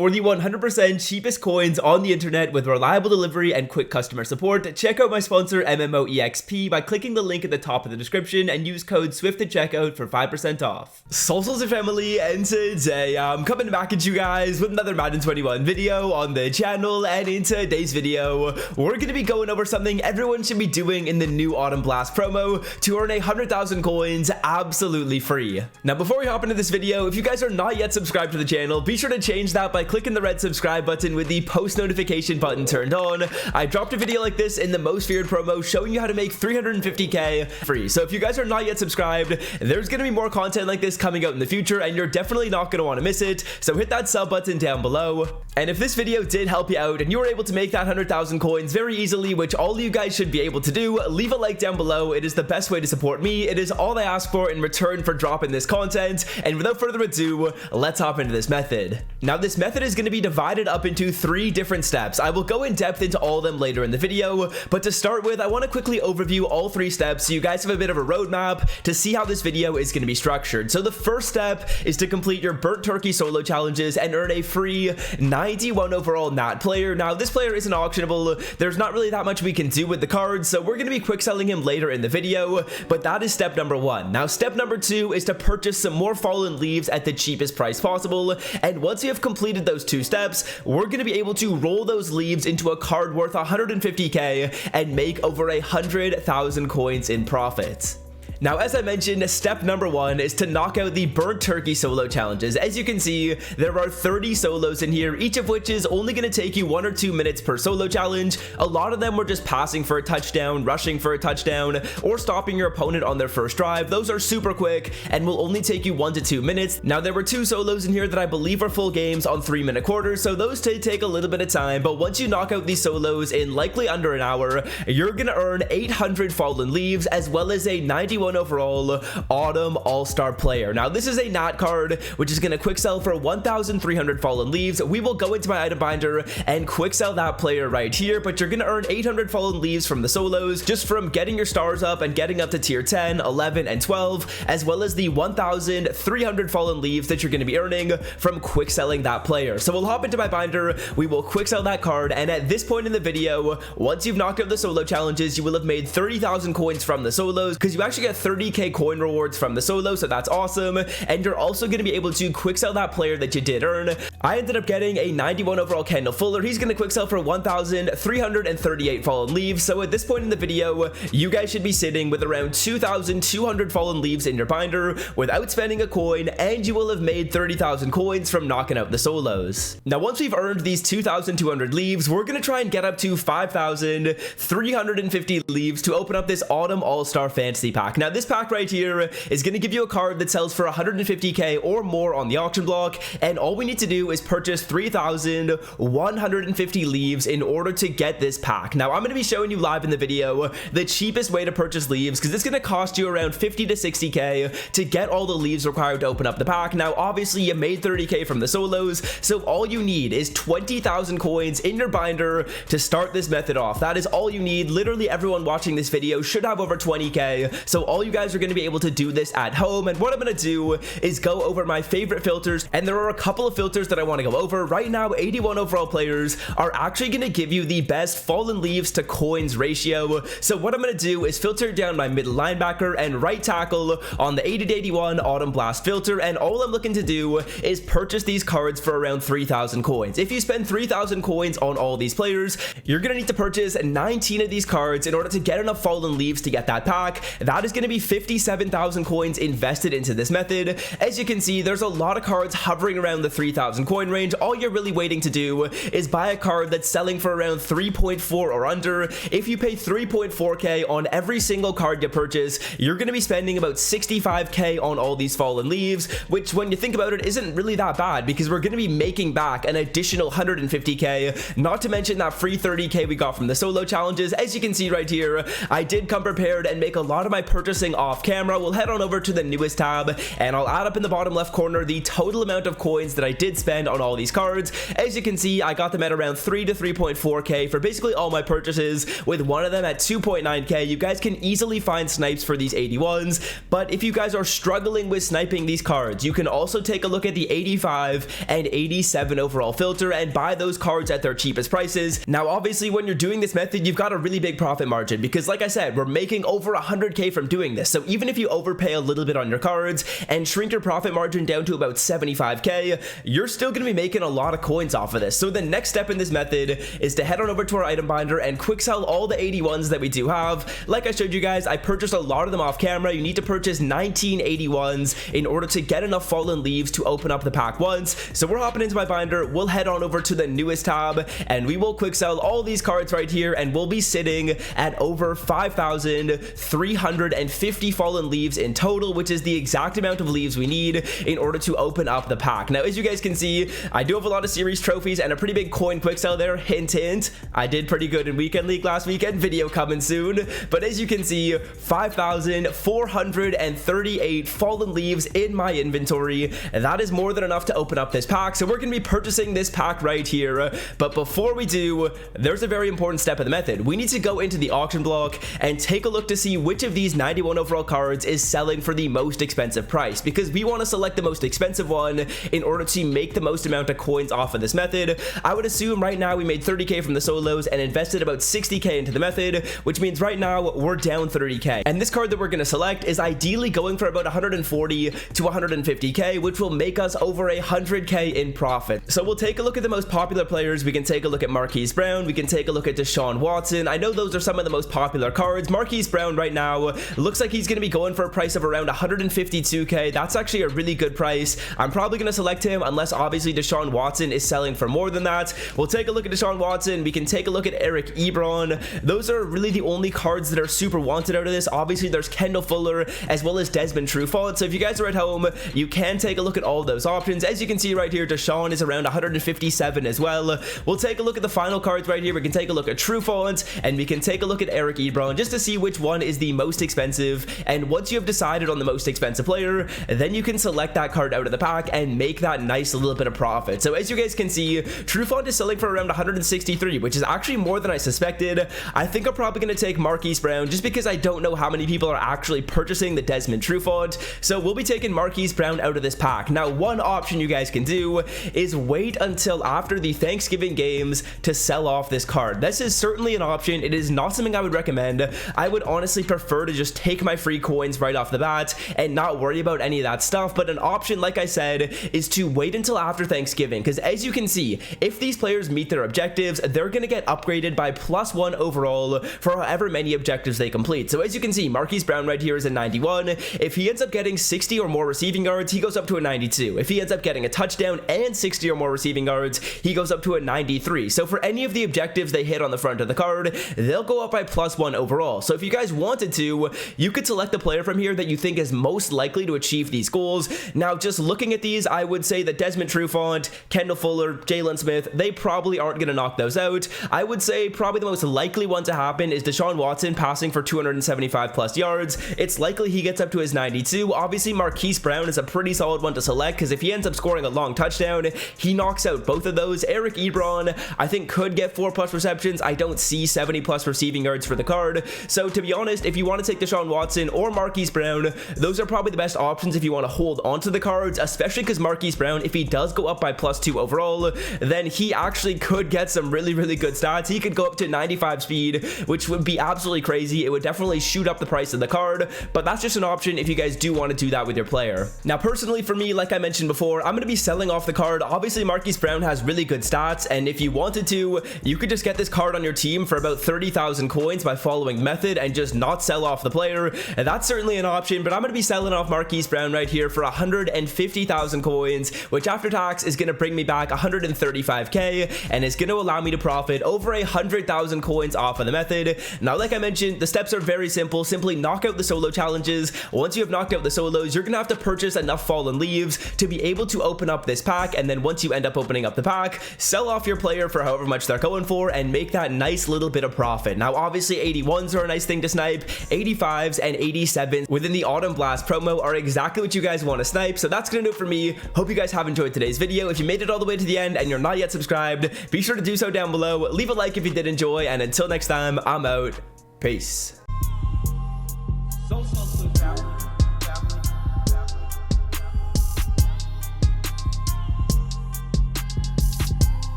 For the 100% cheapest coins on the internet with reliable delivery and quick customer support, check out my sponsor MMOEXP by clicking the link at the top of the description and use code SWIFT at checkout for 5% off. Socials and family, and today I'm coming back at you guys with another Madden 21 video on the channel, and in today's video, we're going to be going over something everyone should be doing in the new Autumn Blast promo to earn 100,000 coins absolutely free. Now before we hop into this video, if you guys are not yet subscribed to the channel, be sure to change that by clicking the red subscribe button with the post notification button turned on. I dropped a video like this in the most feared promo showing you how to make 350k free. So if you guys are not yet subscribed, there's going to be more content like this coming out in the future and you're definitely not going to want to miss it. So hit that sub button down below. And if this video did help you out and you were able to make that 100,000 coins very easily, which all of you guys should be able to do, leave a like down below. It is the best way to support me. It is all I ask for in return for dropping this content. And without further ado, let's hop into this method. Now this method is going to be divided up into 3 different steps. I will go in depth into all of them later in the video, but to start with, I want to quickly overview all 3 steps so you guys have a bit of a roadmap to see how this video is going to be structured. So the first step is to complete your burnt turkey solo challenges and earn a free 91 overall Nat player. Now this player isn't auctionable. There's not really that much we can do with the cards, so we're going to be quick selling him later in the video, but that is step number 1. Now step number 2 is to purchase some more fallen leaves at the cheapest price possible, and once you have completed those 2 steps, we're going to be able to roll those leaves into a card worth 150k and make over 100,000 coins in profit. Now, as I mentioned, step number 1 is to knock out the burnt turkey solo challenges. As you can see, there are 30 solos in here, each of which is only going to take you 1 or 2 minutes per solo challenge. A lot of them were just passing for a touchdown, rushing for a touchdown, or stopping your opponent on their first drive. Those are super quick and will only take you 1 to 2 minutes. Now, there were 2 solos in here that I believe are full games on 3-minute quarters, so those did take a little bit of time, but once you knock out these solos in likely under an hour, you're going to earn 800 fallen leaves as well as a 91 overall Autumn All-Star player. Now this is a Nat card which is going to quick sell for 1,300 fallen leaves. We will go into my item binder and quick sell that player right here, but you're going to earn 800 fallen leaves from the solos just from getting your stars up and getting up to tier 10, 11, and 12, as well as the 1,300 fallen leaves that you're going to be earning from quick selling that player. So we'll hop into my binder, we will quick sell that card, and at this point in the video, once you've knocked out the solo challenges, you will have made 30,000 coins from the solos, because you actually get 30k coin rewards from the solo, so that's awesome. And you're also going to be able to quick sell that player that you did earn. I ended up getting a 91 overall Kendall Fuller. He's going to quick sell for 1,338 fallen leaves. So at this point in the video, you guys should be sitting with around 2,200 fallen leaves in your binder without spending a coin, and you will have made 30,000 coins from knocking out the solos. Now once we've earned these 2,200 leaves, we're going to try and get up to 5,350 leaves to open up this Autumn All-Star Fantasy Pack. Now this pack right here is going to give you a card that sells for 150k or more on the auction block, and all we need to do is purchase 3,150 leaves in order to get this pack. Now I'm going to be showing you live in the video the cheapest way to purchase leaves, because it's going to cost you around 50 to 60k to get all the leaves required to open up the pack. Now obviously you made 30k from the solos, so all you need is 20,000 coins in your binder to start this method off. That is all you need. Literally everyone watching this video should have over 20k, so all you guys are going to be able to do this at home. And what I'm going to do is go over my favorite filters, and there are a couple of filters that I want to go over. Right now, 81 overall players are actually going to give you the best fallen leaves to coins ratio. So what I'm going to do is filter down my middle linebacker and right tackle on the 80 to 81 Autumn Blast filter, and all I'm looking to do is purchase these cards for around 3,000 coins. If you spend 3,000 coins on all these players, you're going to need to purchase 19 of these cards in order to get enough fallen leaves to get that pack. That is going to be 57,000 coins invested into this method. As you can see, there's a lot of cards hovering around the 3,000 coin range. All you're really waiting to do is buy a card that's selling for around 3.4 or under. If you pay 3.4k on every single card you purchase, you're going to be spending about 65k on all these fallen leaves, which when you think about it isn't really that bad, because we're going to be making back an additional 150k, not to mention that free 30k we got from the solo challenges. As you can see right here, I did come prepared and make a lot of my purchase purchasing off camera, we'll head on over to the newest tab, and I'll add up in the bottom left corner the total amount of coins that I did spend on all these cards. As you can see, I got them at around 3 to 3.4k for basically all my purchases, with one of them at 2.9k. You guys can easily find snipes for these 81s, but if you guys are struggling with sniping these cards, you can also take a look at the 85 and 87 overall filter and buy those cards at their cheapest prices. Now obviously when you're doing this method, you've got a really big profit margin because like I said, we're making over 100k from doing this. So even if you overpay a little bit on your cards and shrink your profit margin down to about 75k, you're still going to be making a lot of coins off of this. So the next step in this method is to head on over to our item binder and quick sell all the 81s that we do have. Like I showed you guys, I purchased a lot of them off camera. You need to purchase 19 81s in order to get enough fallen leaves to open up the pack once. So we're hopping into my binder, we'll head on over to the newest tab, and we will quick sell all these cards right here, and we'll be sitting at over 5,350 fallen leaves in total, which is the exact amount of leaves we need in order to open up the pack. Now as you guys can see, I do have a lot of series trophies and a pretty big coin quick sell there. Hint hint, I did pretty good in weekend league last weekend, video coming soon. But as you can see, 5,438 fallen leaves in my inventory. That is more than enough to open up this pack, so we're going to be purchasing this pack right here. But before we do, there's a very important step of the method. We need to go into the auction block and take a look to see which of these 91 overall cards is selling for the most expensive price, because we want to select the most expensive one in order to make the most amount of coins off of this method. I would assume right now we made 30k from the solos and invested about 60k into the method, which means right now we're down 30k. And this card that we're going to select is ideally going for about 140 to 150k, which will make us over 100k in profit. So we'll take a look at the most popular players. We can take a look at Marquise Brown, we can take a look at Deshaun Watson. I know those are some of the most popular cards. Marquise Brown right now looks like he's going to be going for a price of around 152k. That's actually a really good price. I'm probably going to select him unless obviously Deshaun Watson is selling for more than that. We'll take a look at Deshaun Watson. We can take a look at Eric Ebron. Those are really the only cards that are super wanted out of this. Obviously there's Kendall Fuller as well as Desmond Trufant. So if you guys are at home, you can take a look at all of those options. As you can see right here, Deshaun is around 157 as well. We'll take a look at the final cards right here. We can take a look at Trufant and we can take a look at Eric Ebron just to see which one is the most expensive. And once you have decided on the most expensive player, then you can select that card out of the pack and make that nice little bit of profit. So as you guys can see, Trufant is selling for around 163, which is actually more than I suspected. I think I'm probably going to take Marquise Brown just because I don't know how many people are actually purchasing the Desmond Trufant. So we'll be taking Marquise Brown out of this pack. Now, one option you guys can do is wait until after the Thanksgiving games to sell off this card. This is certainly an option. It is not something I would recommend. I would honestly prefer to just take my free coins right off the bat and not worry about any of that stuff. But an option, like I said, is to wait until after Thanksgiving, because as you can see, if these players meet their objectives, they're going to get upgraded by +1 overall for however many objectives they complete. So as you can see, Marquise Brown right here is a 91. If he ends up getting 60 or more receiving yards, he goes up to a 92. If he ends up getting a touchdown and 60 or more receiving yards, he goes up to a 93. So for any of the objectives they hit on the front of the card, they'll go up by +1 overall. So if you guys wanted to, you could select the player from here that you think is most likely to achieve these goals. Now, just looking at these, I would say that Desmond Trufant, Kendall Fuller, Jalen Smith, they probably aren't going to knock those out. I would say probably the most likely one to happen is Deshaun Watson passing for 275 plus yards. It's likely he gets up to his 92. Obviously, Marquise Brown is a pretty solid one to select because if he ends up scoring a long touchdown, he knocks out both of those. Eric Ebron, I think, could get 4+ receptions. I don't see 70+ receiving yards for the card. So to be honest, if you want to take Deshaun Watson or Marquise Brown, those are probably the best options if you want to hold onto the cards, especially because Marquise Brown, if he does go up by +2 overall, then he actually could get some really good stats. He could go up to 95 speed, which would be absolutely crazy. It would definitely shoot up the price of the card, but that's just an option if you guys do want to do that with your player. Now, personally for me, like I mentioned before, I'm going to be selling off the card. Obviously, Marquise Brown has really good stats, and if you wanted to, you could just get this card on your team for about 30,000 coins by following the method and just not sell off the player. And that's certainly an option, but I'm going to be selling off Marquise Brown right here for 150,000 coins, which after tax is going to bring me back 135k and is going to allow me to profit over 100,000 coins off of the method. Now, like I mentioned, the steps are very simple. Simply knock out the solo challenges. Once you have knocked out the solos, you're going to have to purchase enough fallen leaves to be able to open up this pack, and then once you end up opening up the pack, sell off your player for however much they're going for and make that nice little bit of profit. Now, obviously, 81s are a nice thing to snipe. 85 85s and 87s within the Autumn Blast promo are exactly what you guys want to snipe. So that's gonna do it for me. Hope you guys have enjoyed today's video. If you made it all the way to the end and you're not yet subscribed, be sure to do so down below. Leave a like if you did enjoy, and until next time, I'm out. Peace.